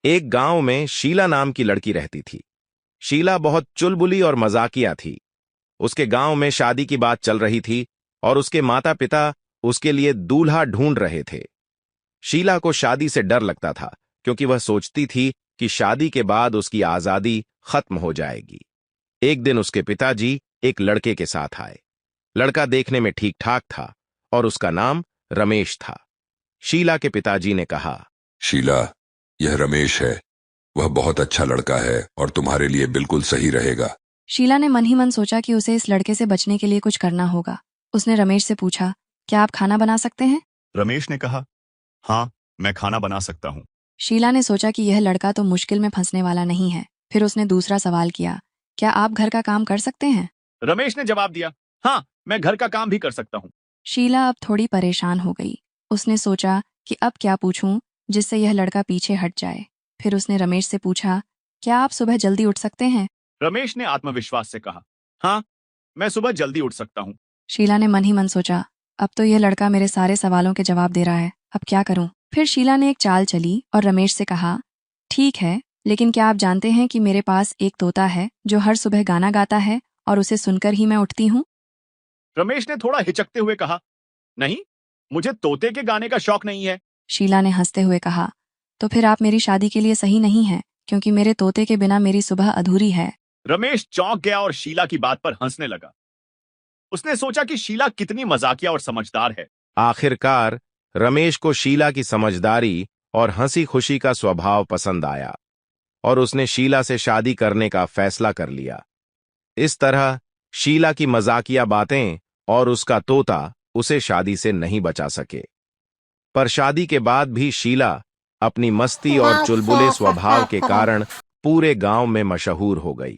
एक गांव में शीला नाम की लड़की रहती थी। शीला बहुत चुलबुली और मजाकिया थी। उसके गांव में शादी की बात चल रही थी और उसके माता पिता उसके लिए दूल्हा ढूंढ रहे थे। शीला को शादी से डर लगता था क्योंकि वह सोचती थी कि शादी के बाद उसकी आजादी खत्म हो जाएगी। एक दिन उसके पिताजी एक लड़के के साथ आए। लड़का देखने में ठीक ठाक था और उसका नाम रमेश था। शीला के पिताजी ने कहा, शीला, यह रमेश है। वह बहुत अच्छा लड़का है और तुम्हारे लिए बिल्कुल सही रहेगा। शीला ने मन ही मन सोचा कि उसे इस लड़के से बचने के लिए कुछ करना होगा। उसने रमेश से पूछा, क्या आप खाना बना सकते हैं? रमेश ने कहा, हाँ, मैं खाना बना सकता हूँ। शीला ने सोचा कि यह लड़का तो मुश्किल में फंसने वाला नहीं है। फिर उसने दूसरा सवाल किया, क्या आप घर का काम कर सकते हैं? रमेश ने जवाब दिया, हाँ, मैं घर का काम भी कर सकता हूँ। शीला अब थोड़ी परेशान हो गई। उसने सोचा कि अब क्या पूछूं जिससे यह लड़का पीछे हट जाए। फिर उसने रमेश से पूछा, क्या आप सुबह जल्दी उठ सकते हैं? रमेश ने आत्मविश्वास से कहा, हाँ, मैं सुबह जल्दी उठ सकता हूँ। शीला ने मन ही मन सोचा, अब तो यह लड़का मेरे सारे सवालों के जवाब दे रहा है, अब क्या करूं? फिर शीला ने एक चाल चली और रमेश से कहा, ठीक है, लेकिन क्या आप जानते हैं कि मेरे पास एक तोता है जो हर सुबह गाना गाता है और उसे सुनकर ही मैं उठती हूँ? रमेश ने थोड़ा हिचकते हुए कहा, नहीं, मुझे तोते के गाने का शौक नहीं है। शीला ने हंसते हुए कहा, तो फिर आप मेरी शादी के लिए सही नहीं हैं, क्योंकि मेरे तोते के बिना मेरी सुबह अधूरी है। रमेश चौंक गया और शीला की बात पर हंसने लगा। उसने सोचा कि शीला कितनी मजाकिया और समझदार है। आखिरकार रमेश को शीला की समझदारी और हंसी खुशी का स्वभाव पसंद आया और उसने शीला से शादी करने का फैसला कर लिया। इस तरह शीला की मजाकिया बातें और उसका तोता उसे शादी से नहीं बचा सके। पर शादी के बाद भी शीला अपनी मस्ती और चुलबुले स्वभाव के कारण पूरे गांव में मशहूर हो गई।